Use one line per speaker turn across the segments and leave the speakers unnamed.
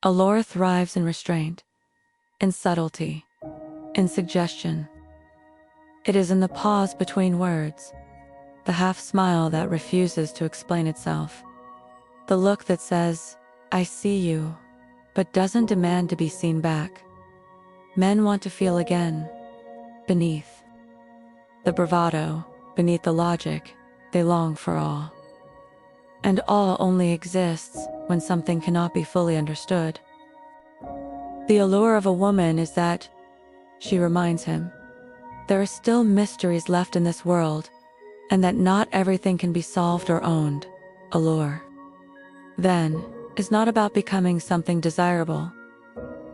Allure thrives in restraint, in subtlety, in suggestion. It is in the pause between words, the half smile that refuses to explain itself, the look that says, "I see you," but doesn't demand to be seen back. Men want to feel again, beneath the bravado, beneath the logic. They long for awe. And awe only exists when something cannot be fully understood. The allure of a woman is that, she reminds him, there are still mysteries left in this world, and that not everything can be solved or owned. Allure, then, is not about becoming something desirable.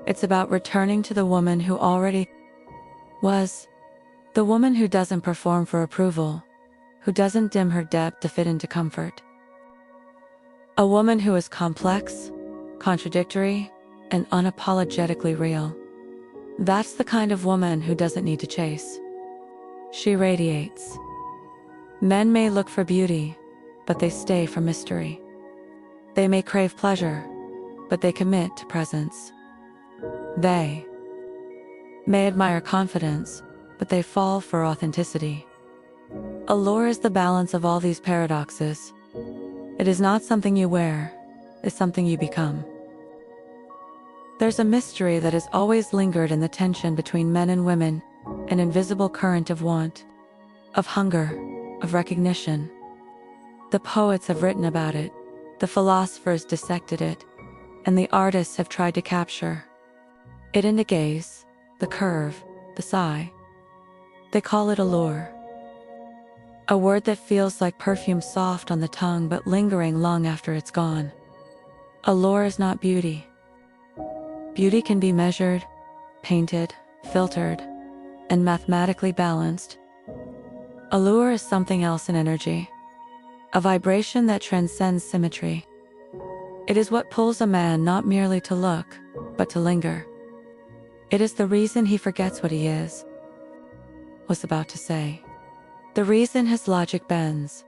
It's about returning to the woman who already was, the woman who doesn't perform for approval, who doesn't dim her depth to fit into comfort. A woman who is complex, contradictory, and unapologetically real. That's the kind of woman who doesn't need to chase. She radiates. Men may look for beauty, but they stay for mystery. They may crave pleasure, but they commit to presence. They may admire confidence, but they fall for authenticity. Allure is the balance of all these paradoxes. It is not something you wear, it's something you become. There's a mystery that has always lingered in the tension between men and women, an invisible current of want, of hunger, of recognition. The poets have written about it, the philosophers dissected it, and the artists have tried to capture it in the gaze, the curve, the sigh. They call it allure. A word that feels like perfume, soft on the tongue but lingering long after it's gone. Allure is not beauty. Beauty can be measured, painted, filtered, and mathematically balanced. Allure is something else in energy, a vibration that transcends symmetry. It is what pulls a man not merely to look, but to linger. It is the reason he forgets what he was about to say. The reason his logic bends.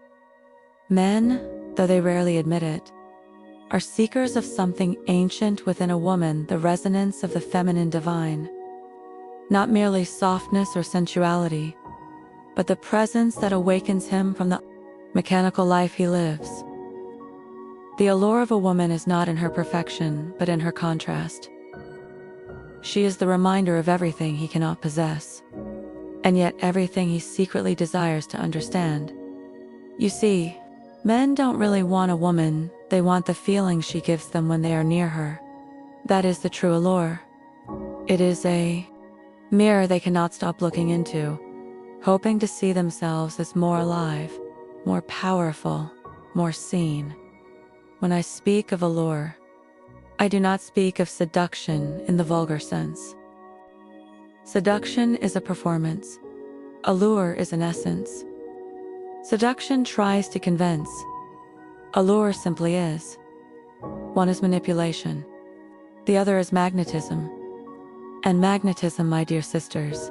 Men, though they rarely admit it, are seekers of something ancient within a woman, the resonance of the feminine divine. Not merely softness or sensuality, but the presence that awakens him from the mechanical life he lives. The allure of a woman is not in her perfection, but in her contrast. She is the reminder of everything he cannot possess, and yet everything he secretly desires to understand. You see, men don't really want a woman, they want the feeling she gives them when they are near her. That is the true allure. It is a mirror they cannot stop looking into, hoping to see themselves as more alive, more powerful, more seen. When I speak of allure, I do not speak of seduction in the vulgar sense. Seduction is a performance. Allure is an essence. Seduction tries to convince. Allure simply is. One is manipulation. The other is magnetism. And magnetism, my dear sisters,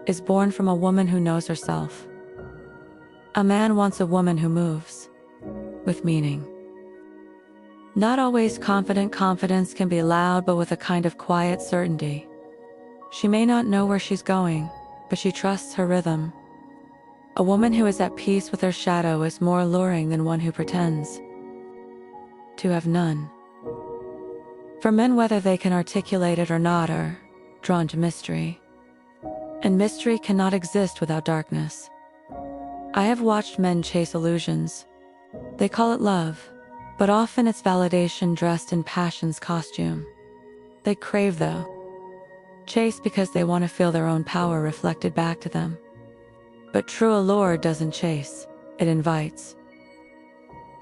is born from a woman who knows herself. A man wants a woman who moves with meaning. Not always confident. Confidence can be loud, but with a kind of quiet certainty. She may not know where she's going, but she trusts her rhythm. A woman who is at peace with her shadow is more alluring than one who pretends to have none. For men, whether they can articulate it or not, are drawn to mystery. And mystery cannot exist without darkness. I have watched men chase illusions. They call it love, but often it's validation dressed in passion's costume. They crave, though. Chase because they want to feel their own power reflected back to them. But true allure doesn't chase, it invites.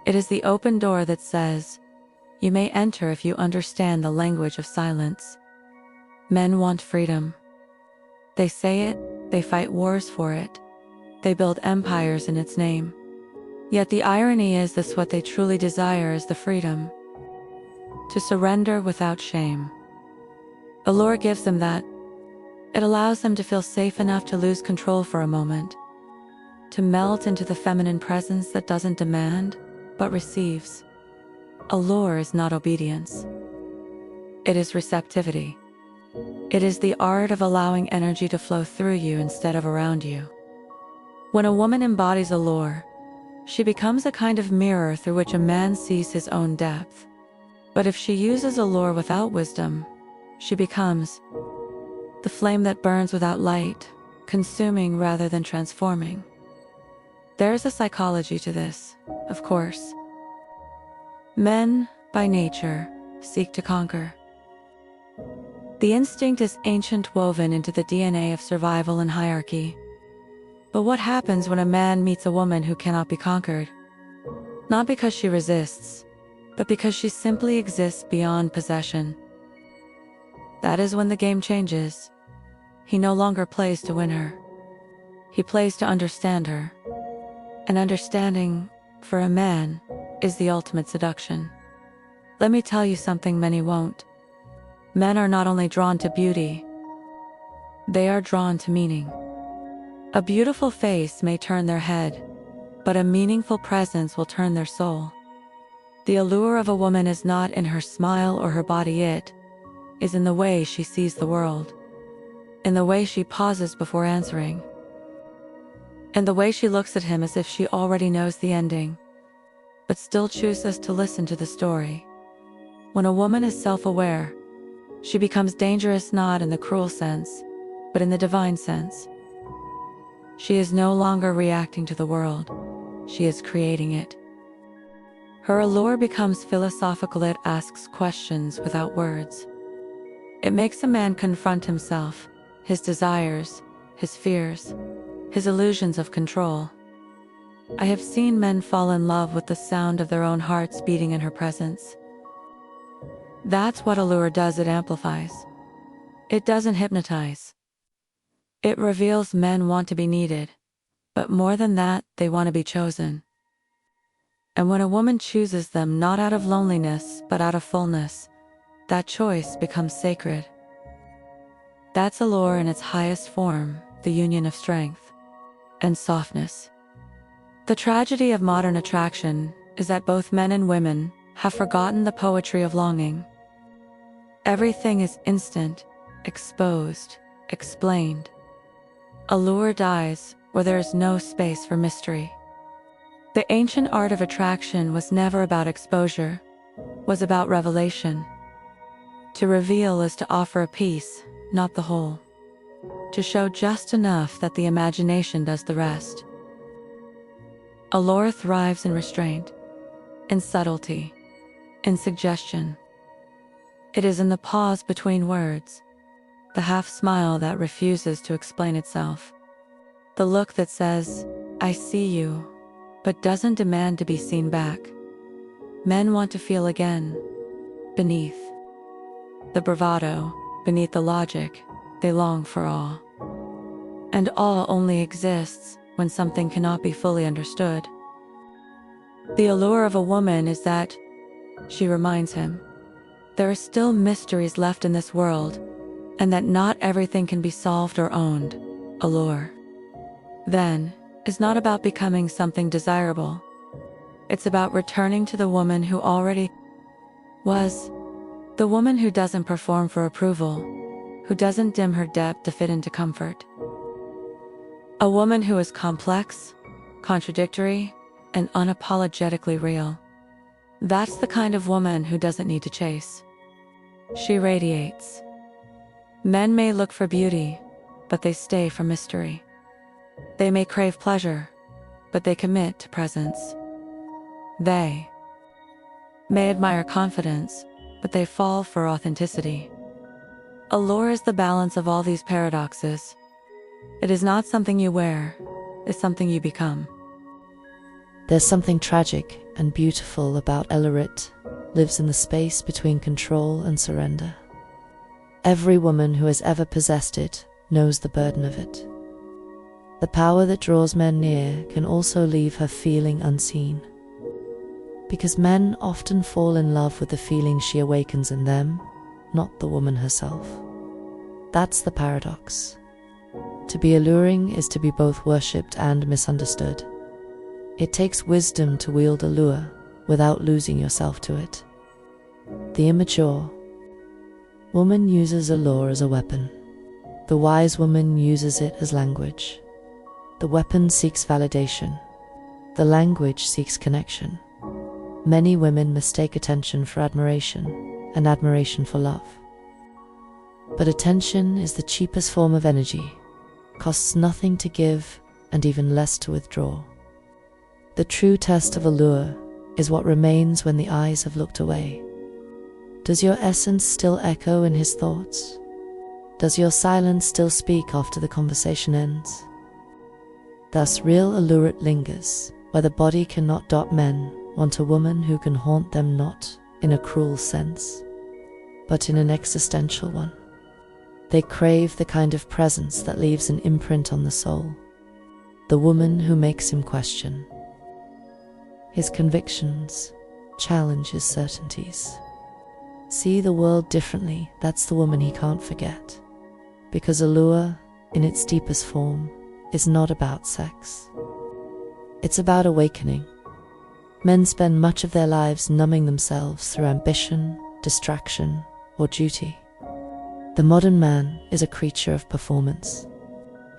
It is the open door that says, you may enter if you understand the language of silence. Men want freedom. They say it, they fight wars for it. They build empires in its name. Yet the irony is this: what they truly desire is the freedom to surrender without shame. Allure gives them that. It allows them to feel safe enough to lose control for a moment, to melt into the feminine presence that doesn't demand, but receives. Allure is not obedience. It is receptivity. It is the art of allowing energy to flow through you instead of around you. When a woman embodies allure, she becomes a kind of mirror through which a man sees his own depth. But if she uses allure without wisdom, she becomes the flame that burns without light, consuming rather than transforming. There is a psychology to this, of course. Men, by nature, seek to conquer. The instinct is ancient, woven into the DNA of survival and hierarchy. But what happens when a man meets a woman who cannot be conquered? Not because she resists, but because she simply exists beyond possession. That is when the game changes. He no longer plays to win her. He plays to understand her. And understanding, for a man, is the ultimate seduction. Let me tell you something many won't. Men are not only drawn to beauty, they are drawn to meaning. A beautiful face may turn their head, but a meaningful presence will turn their soul. The allure of a woman is not in her smile or her body, it is in the way she sees the world, in the way she pauses before answering, and the way she looks at him as if she already knows the ending, but still chooses to listen to the story. When a woman is self-aware, she becomes dangerous not in the cruel sense, but in the divine sense. She is no longer reacting to the world, she is creating it. Her allure becomes philosophical, it asks questions without words. It makes a man confront himself, his desires, his fears, his illusions of control. I have seen men fall in love with the sound of their own hearts beating in her presence. That's what allure does, it amplifies. It doesn't hypnotize. It reveals men want to be needed, but more than that, they want to be chosen. And when a woman chooses them not out of loneliness, but out of fullness, that choice becomes sacred. That's allure in its highest form, the union of strength and softness. The tragedy of modern attraction is that both men and women have forgotten the poetry of longing. Everything is instant, exposed, explained. Allure dies where there is no space for mystery. The ancient art of attraction was never about exposure, was about revelation. To reveal is to offer a piece, not the whole. To show just enough that the imagination does the rest. Allure thrives in restraint, in subtlety, in suggestion. It is in the pause between words, the half smile that refuses to explain itself, the look that says, "I see you," but doesn't demand to be seen back. Men want to feel again, beneath the bravado, beneath the logic. They long for awe. And awe only exists when something cannot be fully understood. The allure of a woman is that she reminds him there are still mysteries left in this world, and that not everything can be solved or owned. Allure, then, is not about becoming something desirable. It's about returning to the woman who already was, the woman who doesn't perform for approval, who doesn't dim her depth to fit into comfort. A woman who is complex, contradictory, and unapologetically real. That's the kind of woman who doesn't need to chase. She radiates. Men may look for beauty, but they stay for mystery. They may crave pleasure, but they commit to presence. They may admire confidence, but they fall for authenticity. Allure is the balance of all these paradoxes. It is not something you wear, it's something you become.
There's something tragic and beautiful about Ellerit, lives in the space between control and surrender. Every woman who has ever possessed it knows the burden of it. The power that draws men near can also leave her feeling unseen. Because men often fall in love with the feeling she awakens in them, not the woman herself. That's the paradox. To be alluring is to be both worshipped and misunderstood. It takes wisdom to wield allure without losing yourself to it. The immature, Woman uses allure as a weapon. The wise woman uses it as language. The weapon seeks validation. The language seeks connection. Many women mistake attention for admiration, and admiration for love. But attention is the cheapest form of energy, costs nothing to give and even less to withdraw. The true test of allure is what remains when the eyes have looked away. Does your essence still echo in his thoughts? Does your silence still speak after the conversation ends? Thus, real allure lingers, where the body cannot. Men want a woman who can haunt them, not in a cruel sense, but in an existential one. They crave the kind of presence that leaves an imprint on the soul, the woman who makes him question his convictions, challenge his certainties. See the world differently, that's the woman he can't forget. Because allure, in its deepest form, is not about sex. It's about awakening. Men spend much of their lives numbing themselves through ambition, distraction, or duty. The modern man is a creature of performance.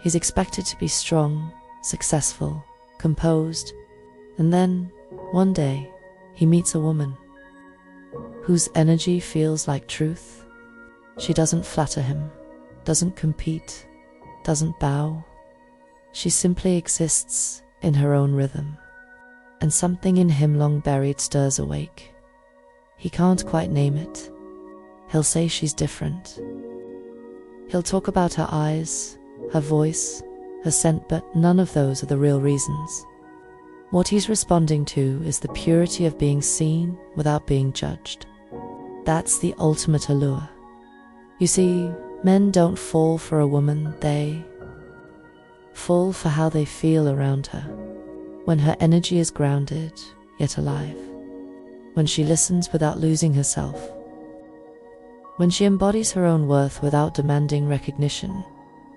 He's expected to be strong, successful, composed, and then, one day, he meets a woman whose energy feels like truth. She doesn't flatter him, doesn't compete, doesn't bow. She simply exists in her own rhythm, and something in him long buried stirs awake. He can't quite name it. He'll say she's different. He'll talk about her eyes, her voice, her scent, but none of those are the real reasons. What he's responding to is the purity of being seen without being judged. That's the ultimate allure. You see, men don't fall for a woman, they fall for how they feel around her. When her energy is grounded, yet alive. When she listens without losing herself. When she embodies her own worth without demanding recognition,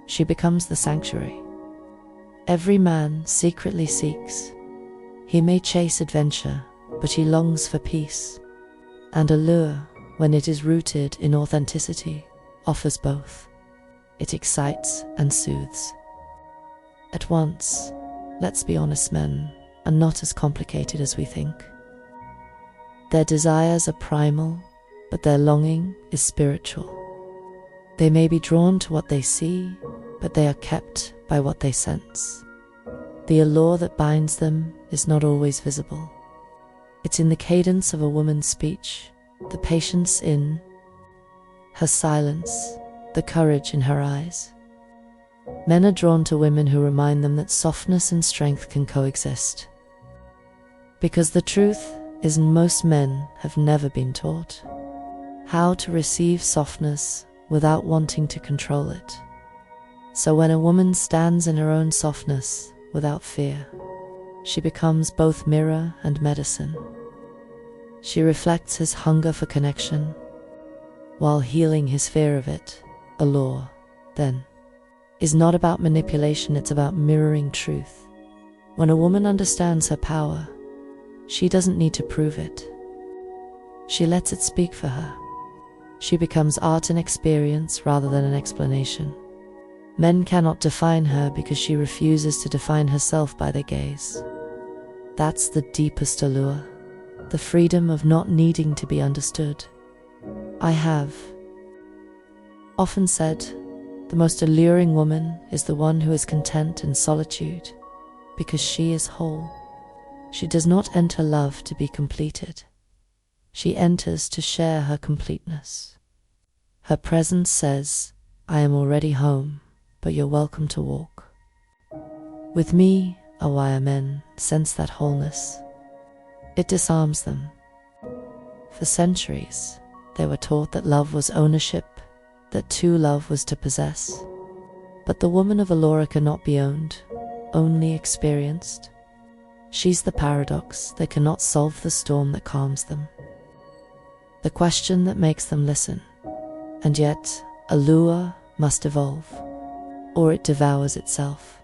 she becomes the sanctuary. Every man secretly seeks. He may chase adventure, but he longs for peace. And allure, when it is rooted in authenticity, offers both. It excites and soothes. At once, let's be honest, men are not as complicated as we think. Their desires are primal, but their longing is spiritual. They may be drawn to what they see, but they are kept by what they sense. The allure that binds them is not always visible. It's in the cadence of a woman's speech, the patience in her silence, the courage in her eyes. Men are drawn to women who remind them that softness and strength can coexist. Because the truth is, most men have never been taught how to receive softness without wanting to control it. So when a woman stands in her own softness without fear, she becomes both mirror and medicine. She reflects his hunger for connection, while healing his fear of it. Allure, then, is not about manipulation, it's about mirroring truth. When a woman understands her power, she doesn't need to prove it. She lets it speak for her. She becomes art and experience rather than an explanation. Men cannot define her because she refuses to define herself by their gaze. That's the deepest allure, the freedom of not needing to be understood. I have often said, the most alluring woman is the one who is content in solitude, because she is whole. She does not enter love to be completed. She enters to share her completeness. Her presence says, I am already home, but you're welcome to walk. With me, Awaya men sense that wholeness. It disarms them. For centuries, they were taught that love was ownership, that to love was to possess. But the woman of allure cannot be owned, only experienced. She's the paradox that cannot solve the storm that calms them, the question that makes them listen. And yet, allure must evolve, or it devours itself.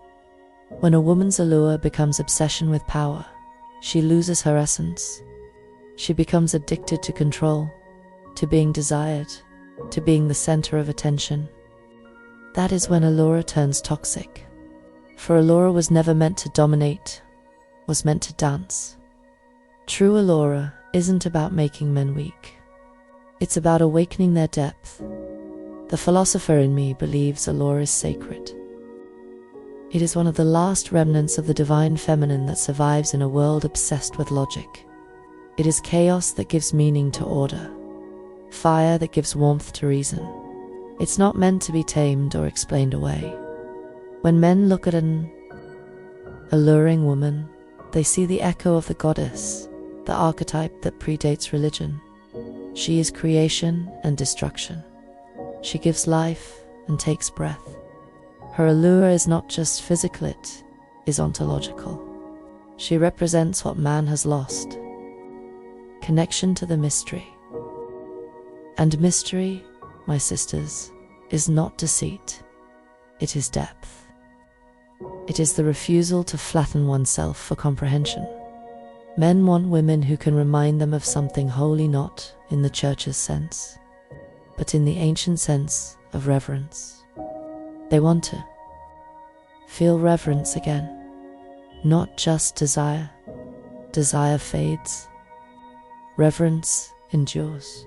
When a woman's allure becomes obsession with power, she loses her essence. She becomes addicted to control, to being desired, to being the center of attention. That is when allure turns toxic. For allure was never meant to dominate, was meant to dance. True allure isn't about making men weak. It's about awakening their depth. The philosopher in me believes allure is sacred. It is one of the last remnants of the divine feminine that survives in a world obsessed with logic. It is chaos that gives meaning to order, fire that gives warmth to reason. It's not meant to be tamed or explained away. When men look at an alluring woman, they see the echo of the goddess, the archetype that predates religion. She is creation and destruction. She gives life and takes breath. Her allure is not just physical, it is ontological. She represents what man has lost: connection to the mystery. And mystery, my sisters, is not deceit. It is depth. It is the refusal to flatten oneself for comprehension. Men want women who can remind them of something holy, not in the church's sense, but in the ancient sense of reverence. They want to feel reverence again, not just desire. Desire fades. Reverence endures.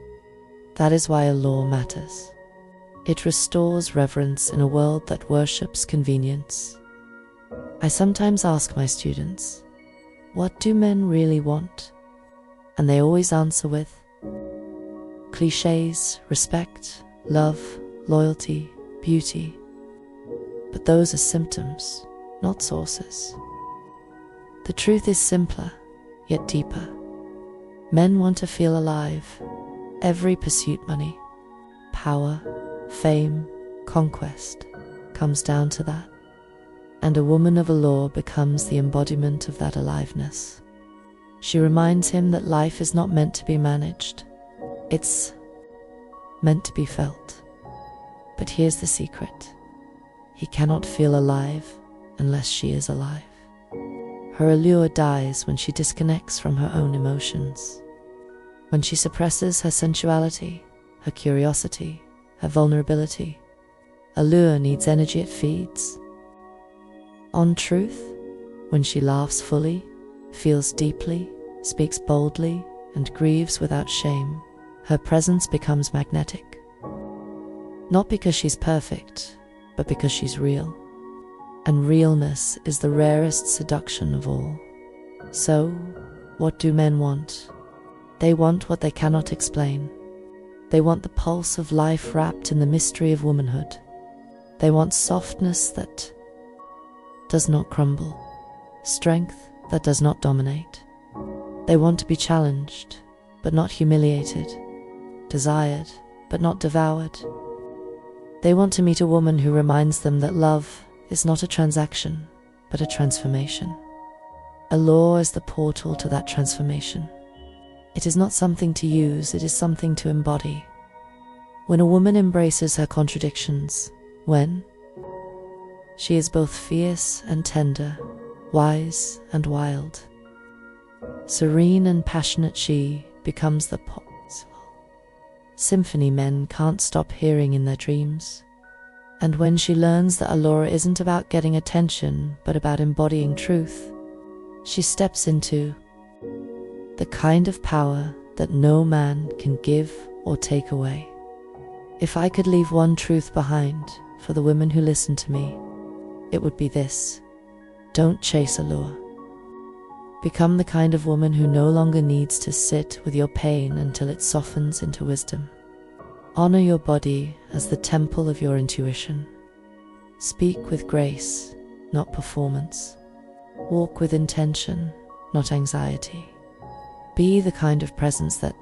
That is why allure matters. It restores reverence in a world that worships convenience. I sometimes ask my students, what do men really want? And they always answer with clichés: respect, love, loyalty, beauty. But those are symptoms, not sources. The truth is simpler, yet deeper. Men want to feel alive. Every pursuit, money, power, fame, conquest, comes down to that. And a woman of allure becomes the embodiment of that aliveness. She reminds him that life is not meant to be managed. It's meant to be felt. But here's the secret. He cannot feel alive unless she is alive. Her allure dies when she disconnects from her own emotions. When she suppresses her sensuality, her curiosity, her vulnerability. Allure needs energy it feeds on truth. When she laughs fully, feels deeply, speaks boldly, and grieves without shame, her presence becomes magnetic. Not because she's perfect, but because she's real. And realness is the rarest seduction of all. So, what do men want? They want what they cannot explain. They want the pulse of life wrapped in the mystery of womanhood. They want softness that does not crumble, strength that does not dominate. They want to be challenged, but not humiliated, desired, but not devoured. They want to meet a woman who reminds them that love is not a transaction, but a transformation. Allure is the portal to that transformation. It is not something to use, it is something to embody. When a woman embraces her contradictions, when she is both fierce and tender, wise and wild, serene and passionate, she becomes the symphony men can't stop hearing in their dreams. And when she learns that allure isn't about getting attention, but about embodying truth, she steps into the kind of power that no man can give or take away. If I could leave one truth behind for the women who listen to me, it would be this: don't chase allure. Become the kind of woman who no longer needs to sit with your pain until it softens into wisdom. Honor your body as the temple of your intuition. Speak with grace, not performance. Walk with intention, not anxiety. Be the kind of presence that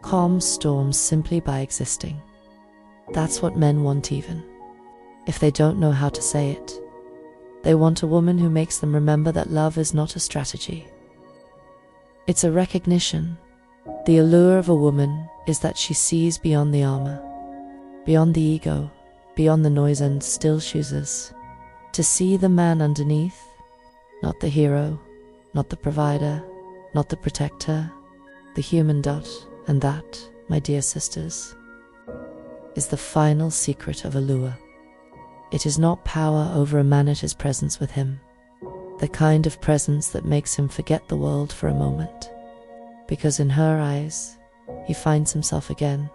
calms storms simply by existing. That's what men want, even if they don't know how to say it. They want a woman who makes them remember that love is not a strategy. It's a recognition. The allure of a woman is that she sees beyond the armor, beyond the ego, beyond the noise, and still chooses to see the man underneath, not the hero, not the provider, not the protector, the human dot. And that, my dear sisters, is the final secret of allure. It is not power over a man at his presence with him, the kind of presence that makes him forget the world for a moment, because in her eyes, he finds himself again.